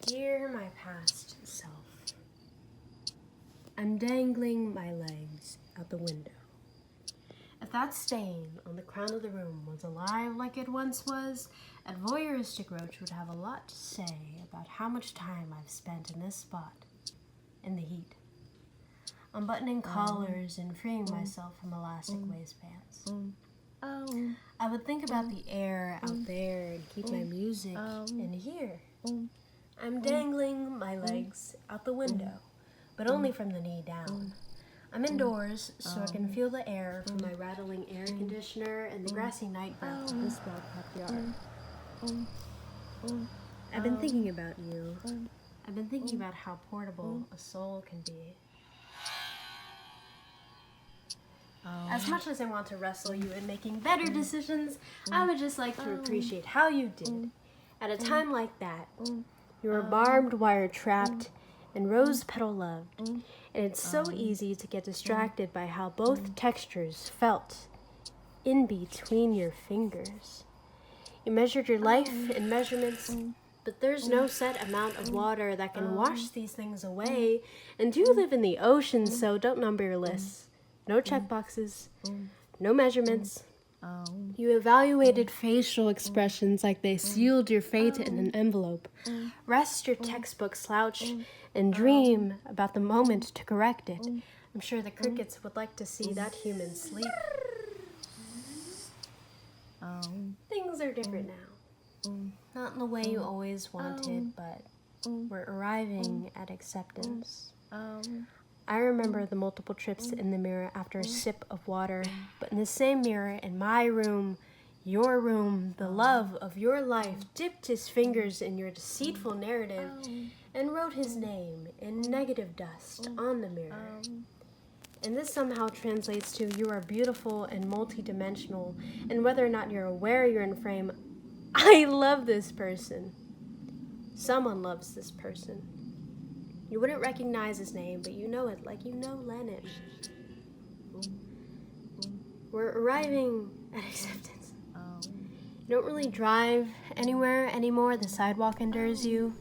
Dear my past self, I'm dangling my legs out the window. If that stain on the crown of the room was alive like it once was, a voyeuristic roach would have a lot to say about how much time I've spent in this spot, in the heat, unbuttoning collars and freeing myself from elastic waistbands. I would think about the air out there and keep my music in here. I'm dangling my legs out the window, but only from the knee down. I'm indoors, so I can feel the air from my rattling air conditioner and the grassy night breath of this well-kept yard. I've been thinking about you. I've been thinking about how portable a soul can be. As much as I want to wrestle you in making better decisions, I would just like to appreciate how you did. At a time like that, you were barbed wire trapped and rose petal loved, and it's so easy to get distracted by how both textures felt in between your fingers. You measured your life in measurements, but there's no set amount of water that can wash these things away, and you live in the ocean, so don't number your lists. No checkboxes, no measurements. You evaluated facial expressions like they sealed your fate in an envelope. Rest your textbook slouch and dream about the moment to correct it. I'm sure the crickets would like to see that human sleep. Things are different now. Not in the way you always wanted, but we're arriving at acceptance. I remember the multiple trips in the mirror after a sip of water, but in the same mirror, in my room, your room, the love of your life dipped his fingers in your deceitful narrative and wrote his name in negative dust on the mirror. And this somehow translates to you are beautiful and multidimensional, and whether or not you're aware you're in frame, I love this person. Someone loves this person. You wouldn't recognize his name, but you know it like you know Lennon. We're arriving at acceptance. You don't really drive anywhere anymore. The sidewalk endures you.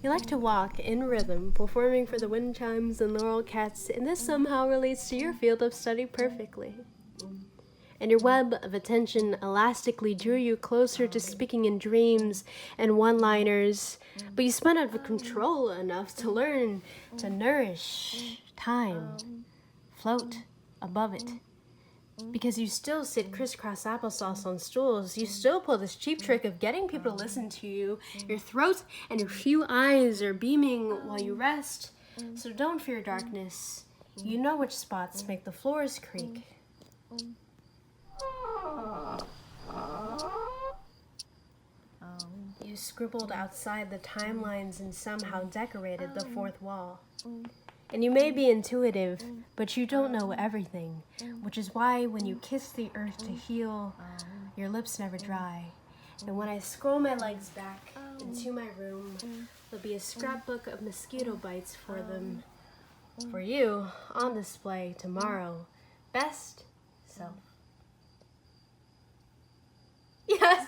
You like to walk in rhythm, performing for the wind chimes and laurel cats, and this somehow relates to your field of study perfectly. And your web of attention elastically drew you closer to speaking in dreams and one-liners, but you spun out of control enough to learn to nourish time, float above it. Because you still sit crisscross applesauce on stools, you still pull this cheap trick of getting people to listen to you. Your throat and your few eyes are beaming while you rest, so don't fear darkness. You know which spots make the floors creak. You scribbled outside the timelines and somehow decorated the fourth wall. And you may be intuitive, but you don't know everything, which is why when you kiss the earth to heal, your lips never dry. And when I scroll my legs back into my room, there'll be a scrapbook of mosquito bites for them, for you, on display tomorrow. Best self. Yes!